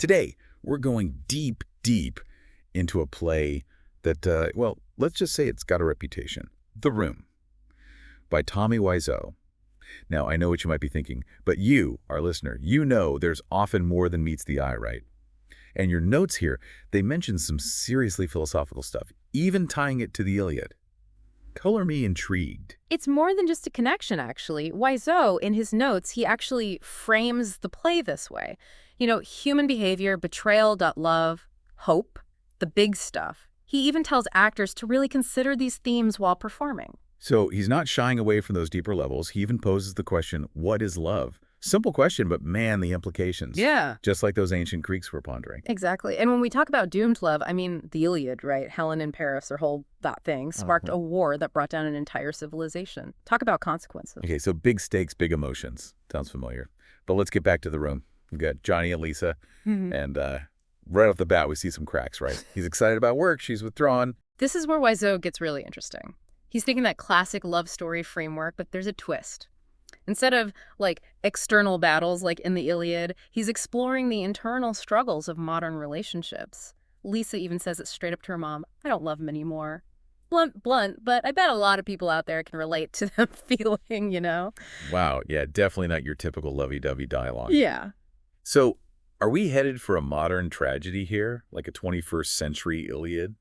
Today, we're going deep, deep into a play that, well, let's just say it's got a reputation. The Room by Tommy Wiseau. Now, I know what you might be thinking, but you, our listener, you know there's often more than meets the eye, right? And your notes here, they mention some seriously philosophical stuff, even tying it to the Iliad. Color me intrigued. It's more than just a connection, actually. Wiseau, in his notes, he actually frames the play this way. You know, human behavior, betrayal, love, hope, the big stuff. He even tells actors to really consider these themes while performing. So he's not shying away from those deeper levels. He even poses the question, what is love? Simple question, but man, the implications. Yeah. Just like those ancient Greeks were pondering. Exactly. And when we talk about doomed love, I mean, the Iliad, right? Helen in Paris, their whole that thing, sparked a war that brought down an entire civilization. Talk about consequences. Okay, so big stakes, big emotions. Sounds familiar. But let's get back to the room. We've got Johnny and Lisa, and right off the bat, we see some cracks, right? He's excited about work. She's withdrawn. This is where Wiseau gets really interesting. He's thinking that classic love story framework, but there's a twist. Instead of, like, external battles like in the Iliad, he's exploring the internal struggles of modern relationships. Lisa even says it straight up to her mom, I don't love him anymore. Blunt, but I bet a lot of people out there can relate to them feeling, you know? Wow, yeah, definitely not your typical lovey-dovey dialogue. Yeah. So, are we headed for a modern tragedy here, like a 21st century Iliad?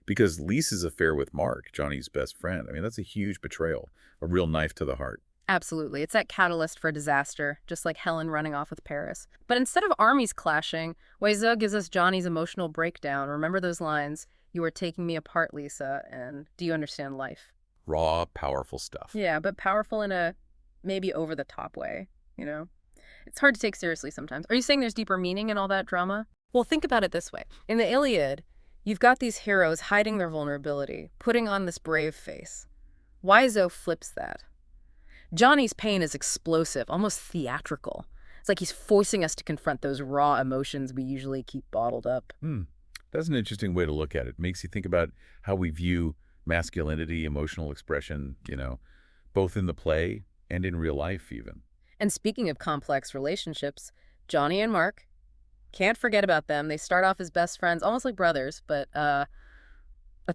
Because Lisa's affair with Mark, Johnny's best friend, I mean, that's a huge betrayal, a real knife to the heart. Absolutely. It's that catalyst for disaster, just like Helen running off with Paris. But instead of armies clashing, Wiseau gives us Johnny's emotional breakdown. Remember those lines? You are taking me apart, Lisa, and do you understand life? Raw, powerful stuff. Yeah, but powerful in a maybe over-the-top way, you know? It's hard to take seriously sometimes. Are you saying there's deeper meaning in all that drama? Well, think about it this way. In the Iliad, you've got these heroes hiding their vulnerability, putting on this brave face. Wiseau flips that. Johnny's pain is explosive, almost theatrical. It's like he's forcing us to confront those raw emotions we usually keep bottled up. That's an interesting way to look at it. Makes you think about how we view masculinity, emotional expression, you know, both in the play and in real life even. And speaking of complex relationships, Johnny and Mark, can't forget about them. They start off as best friends, almost like brothers, but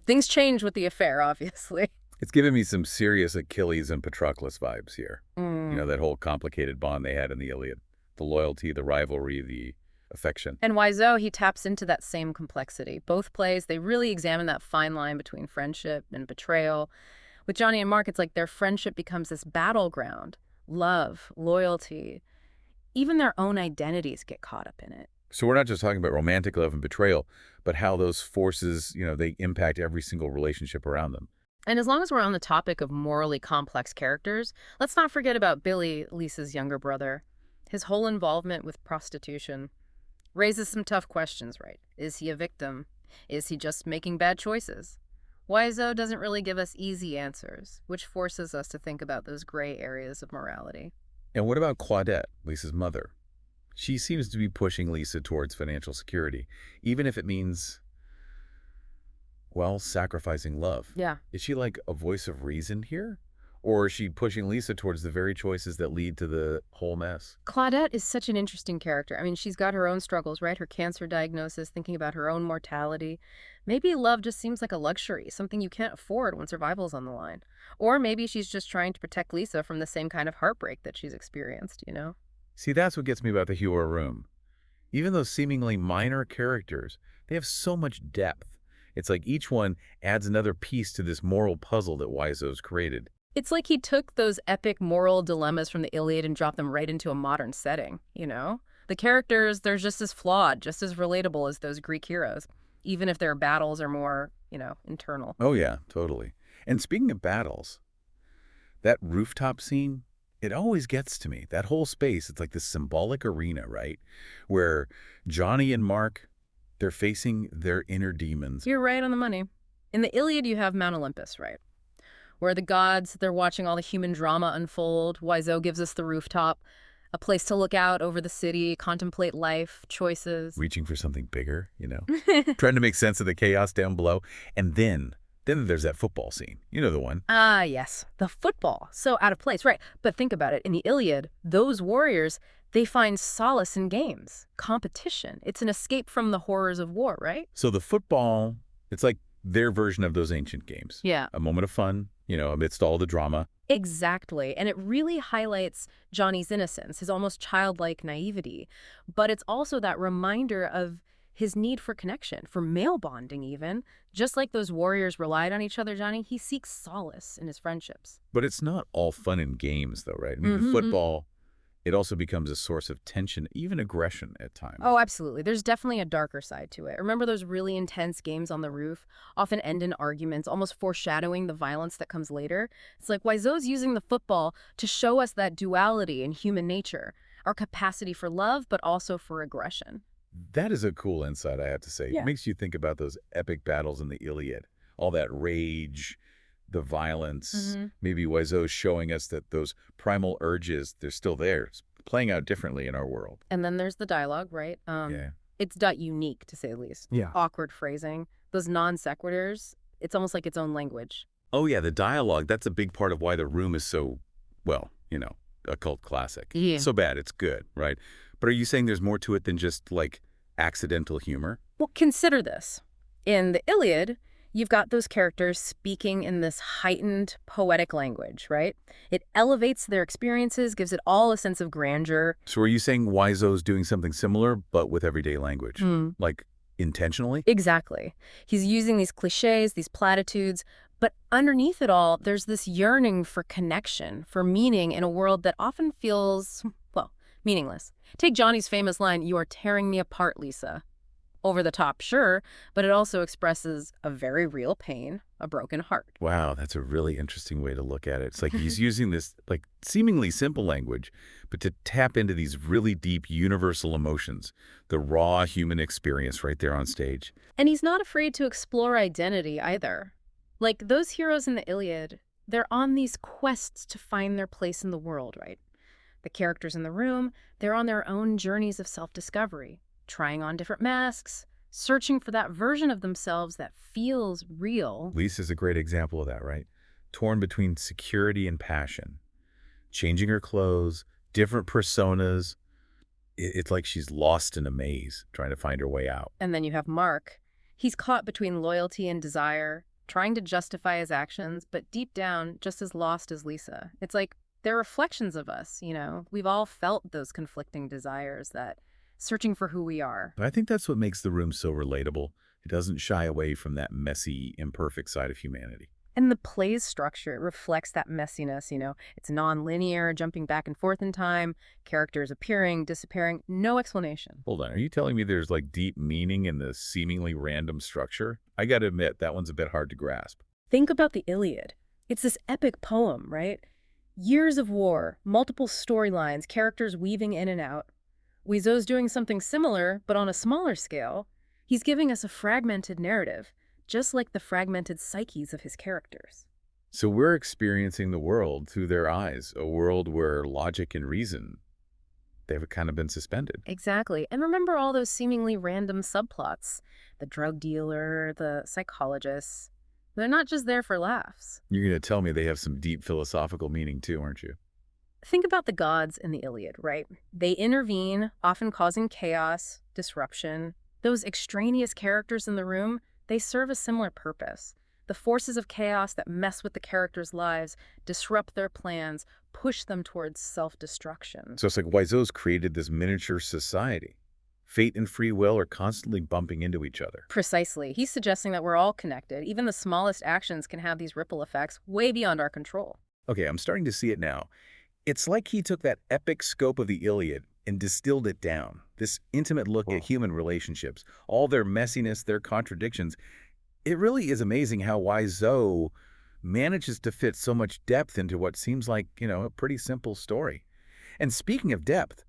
things change with the affair, obviously. It's giving me some serious Achilles and Patroclus vibes here. You know, that whole complicated bond they had in the Iliad. The loyalty, the rivalry, the affection. And Wiseau, he taps into that same complexity. Both plays, they really examine that fine line between friendship and betrayal. With Johnny and Mark, it's like their friendship becomes this battleground. Love, loyalty, even their own identities get caught up in it. So we're not just talking about romantic love and betrayal, but how those forces, you know, they impact every single relationship around them. And as long as we're on the topic of morally complex characters, let's not forget about Billy, Lisa's younger brother. His whole involvement with prostitution raises some tough questions, right? Is he a victim? Is he just making bad choices? Wiseau doesn't really give us easy answers, which forces us to think about those gray areas of morality. And what about Claudette, Lisa's mother? She seems to be pushing Lisa towards financial security, even if it means, well, sacrificing love. Yeah. Is she like a voice of reason here? Or is she pushing Lisa towards the very choices that lead to the whole mess? Claudette is such an interesting character. I mean, she's got her own struggles, right? Her cancer diagnosis, thinking about her own mortality. Maybe love just seems like a luxury, something you can't afford when survival's on the line. Or maybe she's just trying to protect Lisa from the same kind of heartbreak that she's experienced, you know? See, that's what gets me about the Hero Room. Even those seemingly minor characters, they have so much depth. It's like each one adds another piece to this moral puzzle that Wiseau's created. It's like he took those epic moral dilemmas from the Iliad and dropped them right into a modern setting, you know? The characters, they're just as flawed, just as relatable as those Greek heroes, even if their battles are more, you know, internal. Oh yeah, totally. And speaking of battles, that rooftop scene, it always gets to me. That whole space, it's like this symbolic arena, right? Where Johnny and Mark, they're facing their inner demons. You're right on the money. In the Iliad, you have Mount Olympus, right? Where the gods, they're watching all the human drama unfold. Wiseau gives us the rooftop, a place to look out over the city, contemplate life, choices. Reaching for something bigger, you know? Trying to make sense of the chaos down below. And then Then there's that football scene. You know the one. Ah, yes. The football. So out of place, right. But think about it. In the Iliad, those warriors, they find solace in games, competition. It's an escape from the horrors of war, right? So the football, it's like their version of those ancient games. Yeah. A moment of fun, amidst all the drama. Exactly. And it really highlights Johnny's innocence, his almost childlike naivety. But it's also that reminder of his need for connection, for male bonding even. Just like those warriors relied on each other, Johnny, he seeks solace in his friendships. But it's not all fun and games, though, right? I mean, the football, it also becomes a source of tension, even aggression at times. Oh, absolutely. There's definitely a darker side to it. Remember those really intense games on the roof? Often end in arguments, almost foreshadowing the violence that comes later. It's like Wiseau's using the football to show us that duality in human nature, our capacity for love, but also for aggression. That is a cool insight, I have to say. Yeah. It makes you think about those epic battles in the Iliad, all that rage, the violence. Maybe Wiseau's showing us that those primal urges, they're still there, playing out differently in our world. And then there's the dialogue, right? Yeah. It's not unique, to say the least. Yeah. Awkward phrasing, those non sequiturs. It's almost like its own language. Oh, yeah, the dialogue, that's a big part of why The Room is so, well, a cult classic. Yeah. So bad, it's good, right? But are you saying there's more to it than just, like, accidental humor? Well, consider this. In the Iliad, you've got those characters speaking in this heightened poetic language, right? It elevates their experiences, gives it all a sense of grandeur. So are you saying Wiseau's doing something similar, but with everyday language? Like, intentionally? Exactly. He's using these cliches, these platitudes, but underneath it all, there's this yearning for connection, for meaning in a world that often feels, well, meaningless. Take Johnny's famous line, "You are tearing me apart, Lisa." Over the top, sure, but it also expresses a very real pain, a broken heart. Wow, that's a really interesting way to look at it. It's like he's using this, like, seemingly simple language, but to tap into these really deep universal emotions, the raw human experience right there on stage. And he's not afraid to explore identity either. Like those heroes in the Iliad, they're on these quests to find their place in the world, right? The characters in The Room, they're on their own journeys of self-discovery, trying on different masks, searching for that version of themselves that feels real. Lisa's a great example of that, right? Torn between security and passion. Changing her clothes, different personas. It's like she's lost in a maze, trying to find her way out. And then you have Mark. He's caught between loyalty and desire, trying to justify his actions, but deep down, just as lost as Lisa. It's like they're reflections of us, We've all felt those conflicting desires, that searching for who we are. I think that's what makes The Room so relatable. It doesn't shy away from that messy, imperfect side of humanity. And the play's structure reflects that messiness, It's non-linear, jumping back and forth in time, characters appearing, disappearing, no explanation. Hold on, are you telling me there's, like, deep meaning in the seemingly random structure? I gotta admit, that one's a bit hard to grasp. Think about the Iliad. It's this epic poem, right? Years of war, multiple storylines, characters weaving in and out. Wiseau's doing something similar, but on a smaller scale. He's giving us a fragmented narrative, just like the fragmented psyches of his characters. So we're experiencing the world through their eyes, a world where logic and reason, they've kind of been suspended. Exactly. And remember all those seemingly random subplots. The drug dealer, the psychologist. They're not just there for laughs. You're going to tell me they have some deep philosophical meaning too, aren't you? Think about the gods in the Iliad, right? They intervene, often causing chaos, disruption. Those extraneous characters in The Room, they serve a similar purpose. The forces of chaos that mess with the characters' lives, disrupt their plans, push them towards self-destruction. So it's like Wiseau's created this miniature society. Fate and free will are constantly bumping into each other. Precisely. He's suggesting that we're all connected. Even the smallest actions can have these ripple effects way beyond our control. Okay, I'm starting to see it now. It's like he took that epic scope of the Iliad and distilled it down. This intimate look at human relationships, all their messiness, their contradictions. It really is amazing how Wiseau manages to fit so much depth into what seems like, a pretty simple story. And speaking of depth,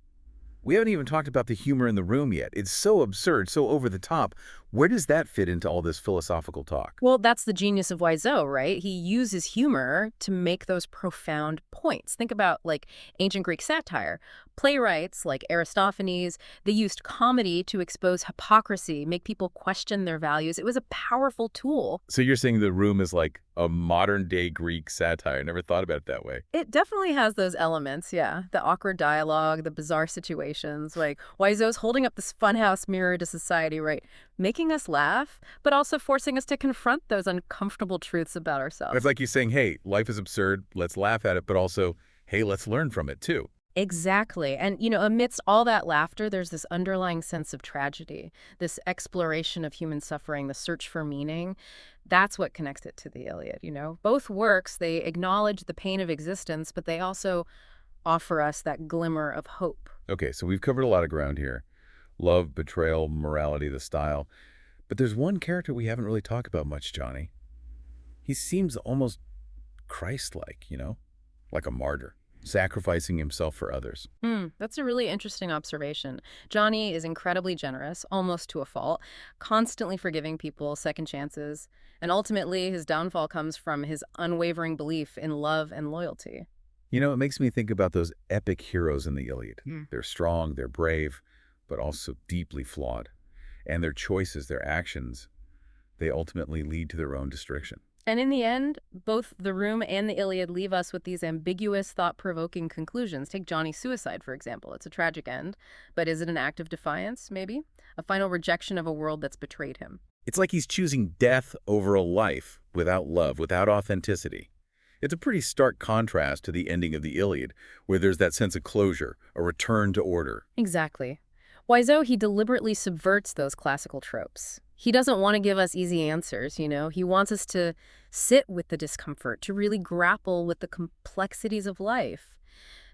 we haven't even talked about the humor in The Room yet. It's so absurd, so over the top. Where does that fit into all this philosophical talk? Well, that's the genius of Wiseau, right? He uses humor to make those profound points. Think about, like, ancient Greek satire. Playwrights like Aristophanes, they used comedy to expose hypocrisy, make people question their values. It was a powerful tool. So you're saying the room is like a modern-day Greek satire. I never thought about it that way. It definitely has those elements, yeah. The awkward dialogue, the bizarre situations. Like, Wiseau's holding up this funhouse mirror to society, right? Making us laugh, but also forcing us to confront those uncomfortable truths about ourselves. It's like he's saying, hey, life is absurd, let's laugh at it, but also, hey, let's learn from it too. Exactly. And, amidst all that laughter, there's this underlying sense of tragedy, this exploration of human suffering, the search for meaning. That's what connects it to the Iliad. Both works, they acknowledge the pain of existence, but they also offer us that glimmer of hope. Okay, so we've covered a lot of ground here. Love, betrayal, morality, the style. But there's one character we haven't really talked about much, Johnny. He seems almost Christ-like, like a martyr, sacrificing himself for others. That's a really interesting observation. Johnny is incredibly generous, almost to a fault, constantly forgiving people second chances, and ultimately his downfall comes from his unwavering belief in love and loyalty. It makes me think about those epic heroes in the Iliad. Hmm. They're strong, they're brave, but also deeply flawed. And their choices, their actions, they ultimately lead to their own destruction. And in the end, both The Room and the Iliad leave us with these ambiguous, thought-provoking conclusions. Take Johnny's suicide, for example. It's a tragic end, but is it an act of defiance, maybe? A final rejection of a world that's betrayed him? It's like he's choosing death over a life without love, without authenticity. It's a pretty stark contrast to the ending of the Iliad, where there's that sense of closure, a return to order. Exactly. Wiseau, he deliberately subverts those classical tropes. He doesn't want to give us easy answers, He wants us to sit with the discomfort, to really grapple with the complexities of life,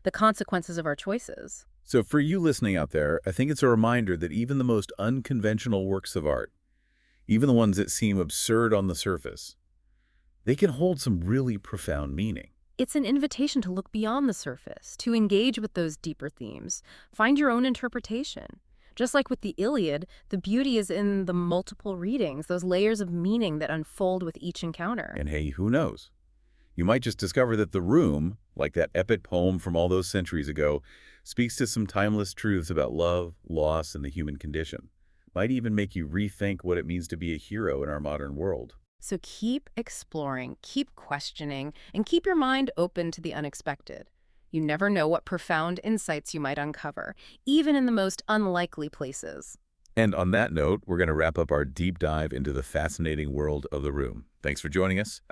the consequences of our choices. So for you listening out there, I think it's a reminder that even the most unconventional works of art, even the ones that seem absurd on the surface, they can hold some really profound meaning. It's an invitation to look beyond the surface, to engage with those deeper themes, find your own interpretation. Just like with the Iliad, the beauty is in the multiple readings, those layers of meaning that unfold with each encounter. And hey, who knows? You might just discover that The Room, like that epic poem from all those centuries ago, speaks to some timeless truths about love, loss, and the human condition. Might even make you rethink what it means to be a hero in our modern world. So keep exploring, keep questioning, and keep your mind open to the unexpected. You never know what profound insights you might uncover, even in the most unlikely places. And on that note, we're going to wrap up our deep dive into the fascinating world of The Room. Thanks for joining us.